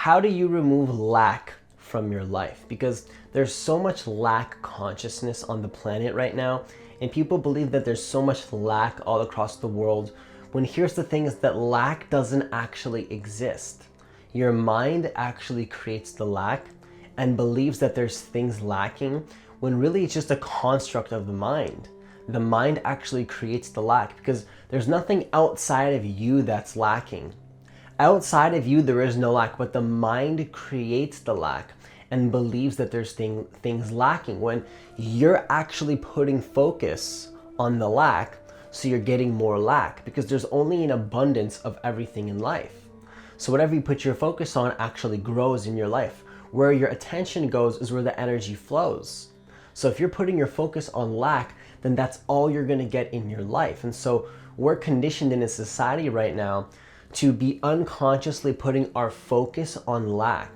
how do you remove lack from your life? Because there's so much lack consciousness on the planet right now, and people believe that there's so much lack all across the world, when here's the thing is that lack doesn't actually exist. Your mind actually creates the lack and believes that there's things lacking, when really it's just a construct of the mind. The mind actually creates the lack because there's nothing outside of you that's lacking. Outside of you, there is no lack, but the mind creates the lack and believes that there's things lacking when you're actually putting focus on the lack, so you're getting more lack because there's only an abundance of everything in life. So whatever you put your focus on actually grows in your life. Where your attention goes is where the energy flows. So if you're putting your focus on lack, then that's all you're gonna get in your life. And so we're conditioned in a society right now to be unconsciously putting our focus on lack.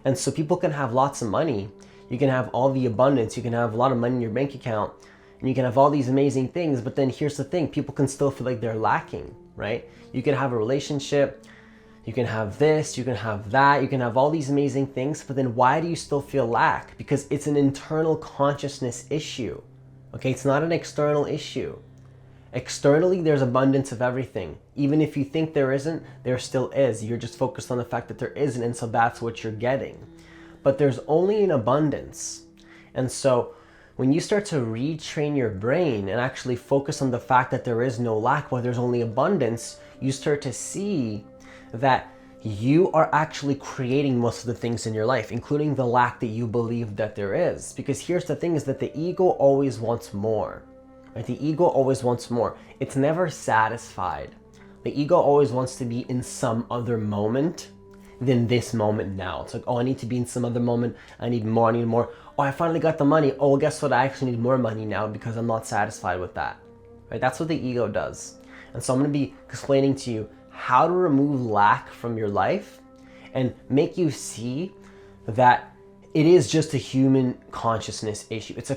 And so people can have lots of money, you can have all the abundance, you can have a lot of money in your bank account, and you can have all these amazing things, but then here's the thing, people can still feel like they're lacking, right? You can have a relationship, you can have this, you can have that, you can have all these amazing things, but then why do you still feel lack? Because it's an internal consciousness issue, okay? It's not an external issue. Externally, there's abundance of everything. Even if you think there isn't, there still is. You're just focused on the fact that there isn't, and so that's what you're getting. But there's only an abundance. And so when you start to retrain your brain and actually focus on the fact that there is no lack while there's only abundance, you start to see that you are actually creating most of the things in your life, including the lack that you believe that there is. Because here's the thing is that the ego always wants more. Right? The ego always wants more. It's never satisfied. The ego always wants to be in some other moment than this moment now. It's like, oh, I need to be in some other moment. I need more, I need more. Oh, I finally got the money. Oh, well, guess what? I actually need more money now because I'm not satisfied with that. Right? That's what the ego does. And so I'm going to be explaining to you how to remove lack from your life and make you see that it is just a human consciousness issue. It's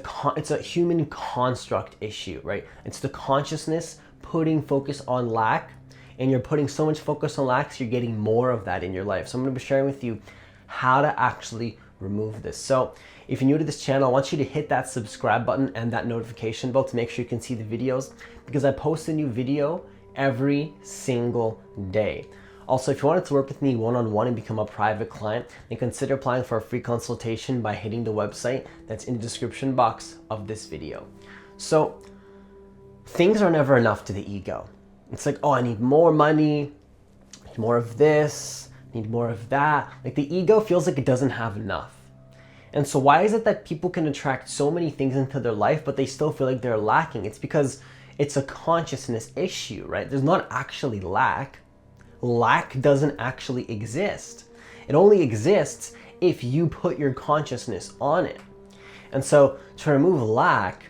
a human construct issue, right? It's the consciousness putting focus on lack, and you're putting so much focus on lack, so you're getting more of that in your life. So I'm going to be sharing with you how to actually remove this. So if you're new to this channel, I want you to hit that subscribe button and that notification bell to make sure you can see the videos, because I post a new video every single day. Also, if you wanted to work with me one-on-one and become a private client, then consider applying for a free consultation by hitting the website that's in the description box of this video. So things are never enough to the ego. It's like, oh, I need more money, I need more of this, I need more of that. Like the ego feels like it doesn't have enough. And so why is it that people can attract so many things into their life, but they still feel like they're lacking? It's because it's a consciousness issue, right? There's not actually lack. Lack doesn't actually exist. It only exists if you put your consciousness on it. And so to remove lack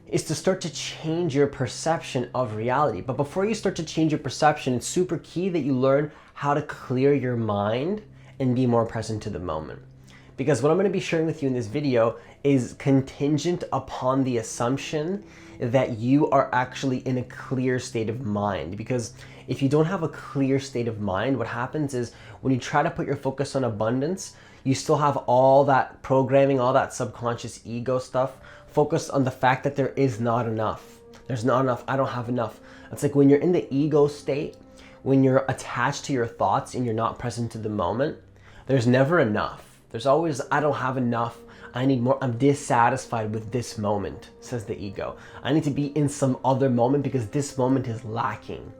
is to start to change your perception of reality. But before you start to change your perception, it's super key that you learn how to clear your mind and be more present to the moment. Because what I'm going to be sharing with you in this video is contingent upon the assumption that you are actually in a clear state of mind. Because if you don't have a clear state of mind, what happens is when you try to put your focus on abundance, you still have all that programming, all that subconscious ego stuff focused on the fact that there is not enough. There's not enough. I don't have enough. It's like when you're in the ego state, when you're attached to your thoughts and you're not present to the moment, there's never enough. There's always, I don't have enough. I need more. I'm dissatisfied with this moment, says the ego. I need to be in some other moment because this moment is lacking.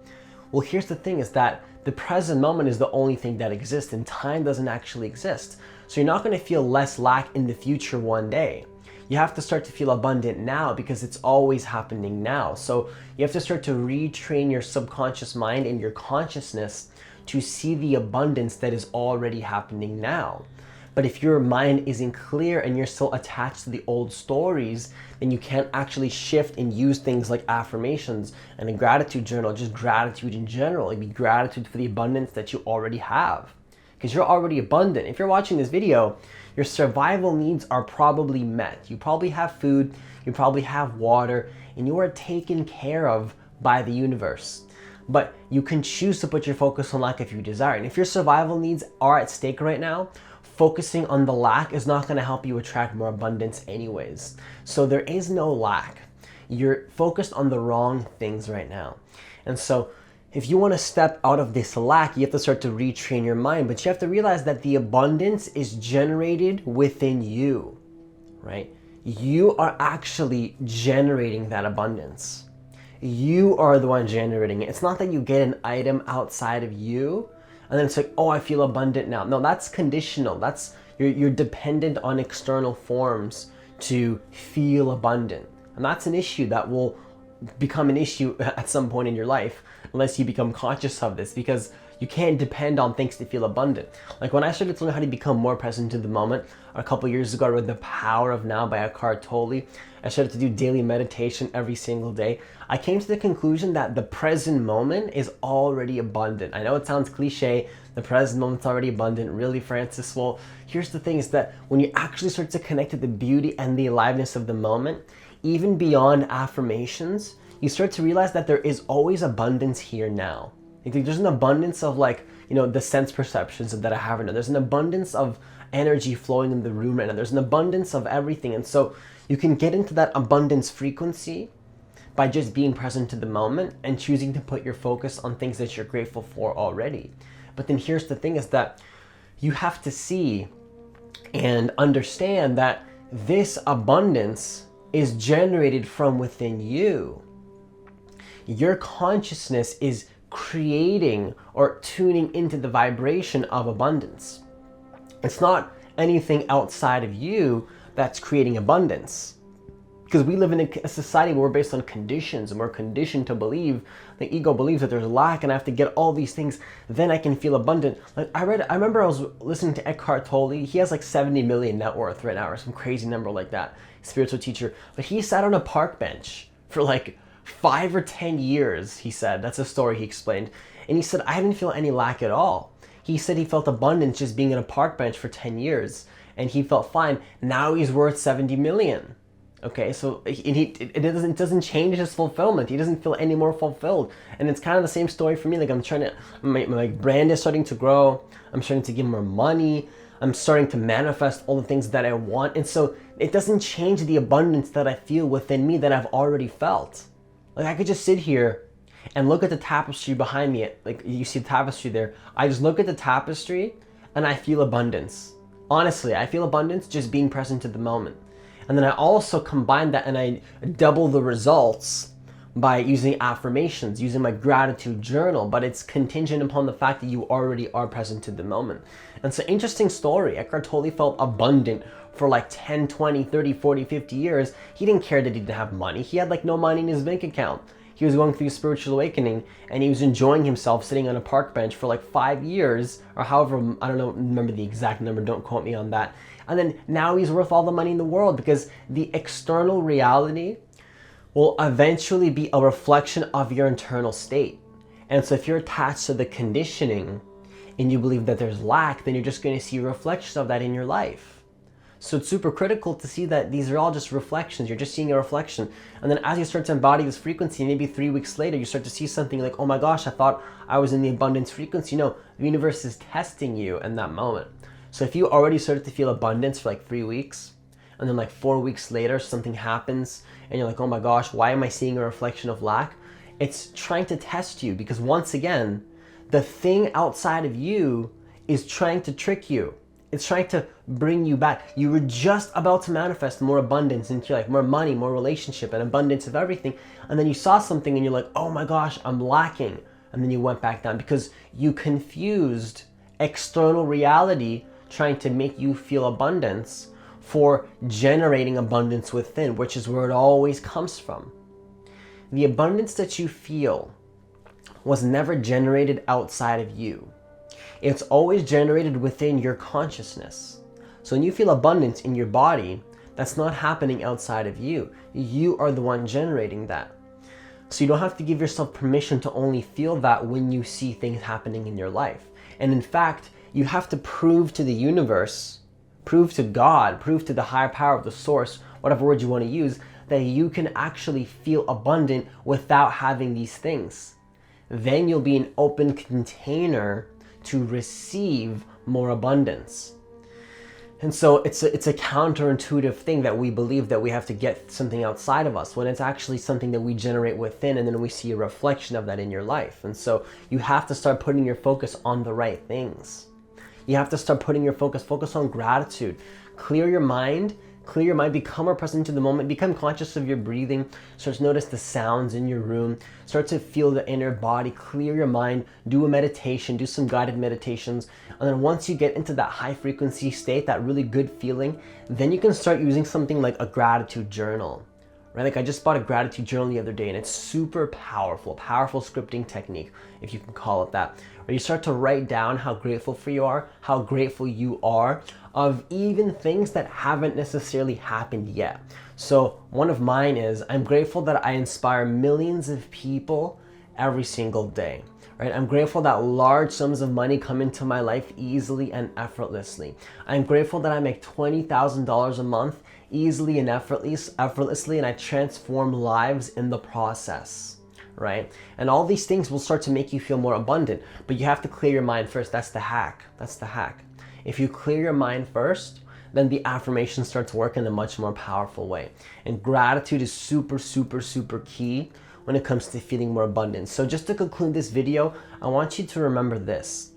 Well, here's the thing is that the present moment is the only thing that exists, and time doesn't actually exist. So you're not going to feel less lack in the future one day. You have to start to feel abundant now because it's always happening now. So you have to start to retrain your subconscious mind and your consciousness to see the abundance that is already happening now. But if your mind isn't clear and you're still attached to the old stories, then you can't actually shift and use things like affirmations and a gratitude journal, just gratitude in general. Like be gratitude for the abundance that you already have. Because you're already abundant. If you're watching this video, your survival needs are probably met. You probably have food, you probably have water, and you are taken care of by the universe. but you can choose to put your focus on lack if you desire. And if your survival needs are at stake right now, focusing on the lack is not going to help you attract more abundance anyways. So there is no lack. You're focused on the wrong things right now. And so if you want to step out of this lack, you have to start to retrain your mind, but you have to realize that the abundance is generated within you, right? You are actually generating that abundance. You are the one generating it. It's not that you get an item outside of you and then it's like, oh, I feel abundant now. No, that's conditional. That's you're dependent on external forms to feel abundant. And that's an issue that will become an issue at some point in your life unless you become conscious of this, because you can't depend on things to feel abundant. Like when I started to learn how to become more present in the moment a couple years ago, I read The Power of Now by Eckhart Tolle. I started to do daily meditation every single day. I came to the conclusion that the present moment is already abundant. I know it sounds cliche, the present moment's already abundant. Really, Francis? Well, here's the thing is that when you actually start to connect to the beauty and the aliveness of the moment, even beyond affirmations, you start to realize that there is always abundance here now. There's an abundance of the sense perceptions that I have right now. There's an abundance of energy flowing in the room right now. There's an abundance of everything. And so you can get into that abundance frequency by just being present to the moment and choosing to put your focus on things that you're grateful for already. But then here's the thing is that you have to see and understand that this abundance is generated from within you. Your consciousness is creating or tuning into the vibration of abundance. It's not anything outside of you that's creating abundance. Because we live in a society where we're based on conditions and we're conditioned to believe, the ego believes that there's lack and I have to get all these things, then I can feel abundant. Like I remember I was listening to Eckhart Tolle. He has like 70 million net worth right now or some crazy number like that, spiritual teacher. But he sat on a park bench for like 5 or 10 years, he said. That's a story he explained. And he said, I didn't feel any lack at all. He said he felt abundance just being on a park bench for 10 years and he felt fine. Now he's worth 70 million. Okay, so it doesn't change his fulfillment. He doesn't feel any more fulfilled. And it's kind of the same story for me. Like my brand is starting to grow. I'm starting to give more money. I'm starting to manifest all the things that I want. And so it doesn't change the abundance that I feel within me that I've already felt. Like I could just sit here and look at the tapestry behind me. Like you see the tapestry there. I just look at the tapestry and I feel abundance. Honestly, I feel abundance just being present to the moment. And then I also combine that and I double the results by using affirmations, using my gratitude journal, but it's contingent upon the fact that you already are present to the moment. And so interesting story. Eckhart Tolle felt abundant for like 10, 20, 30, 40, 50 years. He didn't care that he didn't have money. He had like no money in his bank account. He was going through a spiritual awakening and he was enjoying himself sitting on a park bench for like 5 years or however, I don't know, remember the exact number, don't quote me on that. And then now he's worth all the money in the world because the external reality will eventually be a reflection of your internal state. And so if you're attached to the conditioning and you believe that there's lack, then you're just going to see a reflection of that in your life. So it's super critical to see that these are all just reflections. You're just seeing a reflection. And then as you start to embody this frequency, maybe 3 weeks later, you start to see something like, oh my gosh, I thought I was in the abundance frequency. No, the universe is testing you in that moment. So if you already started to feel abundance for like 3 weeks, and then like 4 weeks later, something happens, and you're like, oh my gosh, why am I seeing a reflection of lack? It's trying to test you because once again, the thing outside of you is trying to trick you. It's trying to bring you back. You were just about to manifest more abundance into your life, more money, more relationship, and abundance of everything. And then you saw something and you're like, oh my gosh, I'm lacking. And then you went back down because you confused external reality trying to make you feel abundance for generating abundance within, which is where it always comes from. The abundance that you feel was never generated outside of you. It's always generated within your consciousness. So when you feel abundance in your body, that's not happening outside of you. You are the one generating that. So you don't have to give yourself permission to only feel that when you see things happening in your life. And in fact, you have to prove to the universe, prove to God, prove to the higher power of the source, whatever word you want to use, that you can actually feel abundant without having these things. then you'll be an open container to receive more abundance. And so it's a counterintuitive thing that we believe that we have to get something outside of us, when it's actually something that we generate within, and then we see a reflection of that in your life. And so you have to start putting your focus on the right things. You have to start putting your focus on gratitude. Clear your mind, become more present to the moment, become conscious of your breathing, start to notice the sounds in your room, start to feel the inner body, clear your mind, do a meditation, do some guided meditations. And then once you get into that high frequency state, that really good feeling, then you can start using something like a gratitude journal, right? Like I just bought a gratitude journal the other day, and it's super powerful scripting technique, if you can call it that, where you start to write down how grateful you are of even things that haven't necessarily happened yet. So one of mine is, I'm grateful that I inspire millions of people every single day, right? I'm grateful that large sums of money come into my life easily and effortlessly. I'm grateful that I make $20,000 a month easily and effortlessly, and I transform lives in the process, right? And all these things will start to make you feel more abundant, but you have to clear your mind first. That's the hack. If you clear your mind first, then the affirmation starts working in a much more powerful way. And gratitude is super, super, super key when it comes to feeling more abundant. So just to conclude this video, I want you to remember this.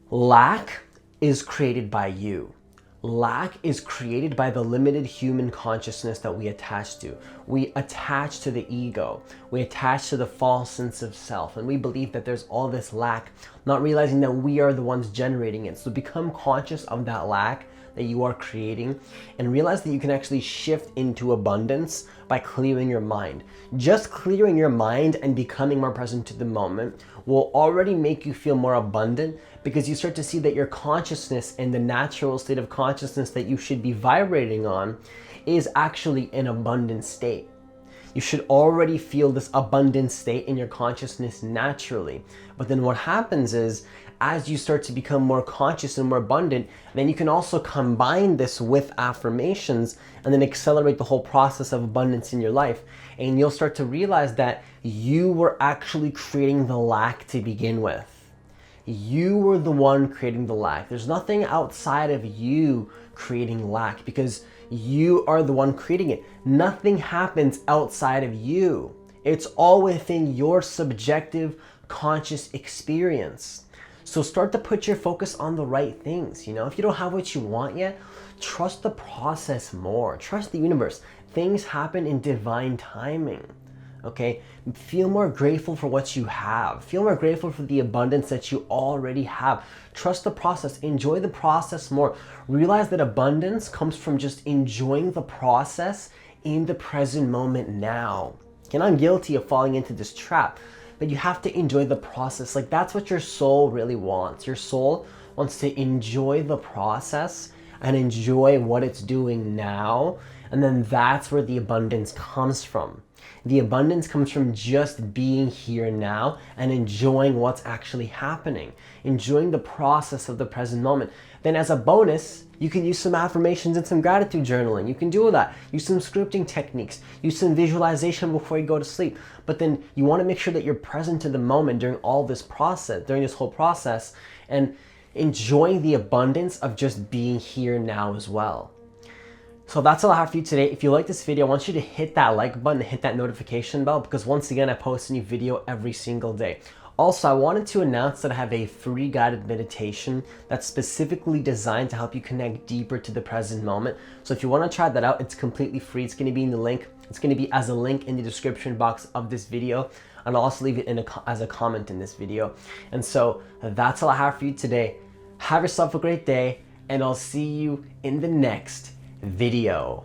Lack is created by you. Lack is created by the limited human consciousness that we attach to. We attach to the ego. We attach to the false sense of self. And we believe that there's all this lack, not realizing that we are the ones generating it. So become conscious of that lack that you are creating, and realize that you can actually shift into abundance by clearing your mind. Just clearing your mind and becoming more present to the moment will already make you feel more abundant, because you start to see that your consciousness and the natural state of consciousness that you should be vibrating on is actually an abundant state. You should already feel this abundant state in your consciousness naturally. But then what happens is, as you start to become more conscious and more abundant, then you can also combine this with affirmations and then accelerate the whole process of abundance in your life. And you'll start to realize that you were actually creating the lack to begin with. You were the one creating the lack. There's nothing outside of you creating lack, because you are the one creating it. Nothing happens outside of you. It's all within your subjective conscious experience. So start to put your focus on the right things. You know, if you don't have what you want yet, trust the process more. Trust the universe. Things happen in divine timing. Okay? Feel more grateful for what you have. Feel more grateful for the abundance that you already have. Trust the process. Enjoy the process more. Realize that abundance comes from just enjoying the process in the present moment now. And I'm guilty of falling into this trap. But you have to enjoy the process. Like, that's what your soul really wants. Your soul wants to enjoy the process and enjoy what it's doing now. And then that's where the abundance comes from. The abundance comes from just being here now and enjoying what's actually happening, enjoying the process of the present moment. Then as a bonus, you can use some affirmations and some gratitude journaling. You can do that. Use some scripting techniques. Use some visualization before you go to sleep. But then you want to make sure that you're present to the moment during all this process, during this whole process, and enjoying the abundance of just being here now as well. So that's all I have for you today. If you like this video, I want you to hit that like button, hit that notification bell, because once again, I post a new video every single day. Also, I wanted to announce that I have a free guided meditation that's specifically designed to help you connect deeper to the present moment. So if you want to try that out, it's completely free. It's going to be in the link. It's going to be as a link in the description box of this video. And I'll also leave it as a comment in this video. And so that's all I have for you today. Have yourself a great day, and I'll see you in the next video.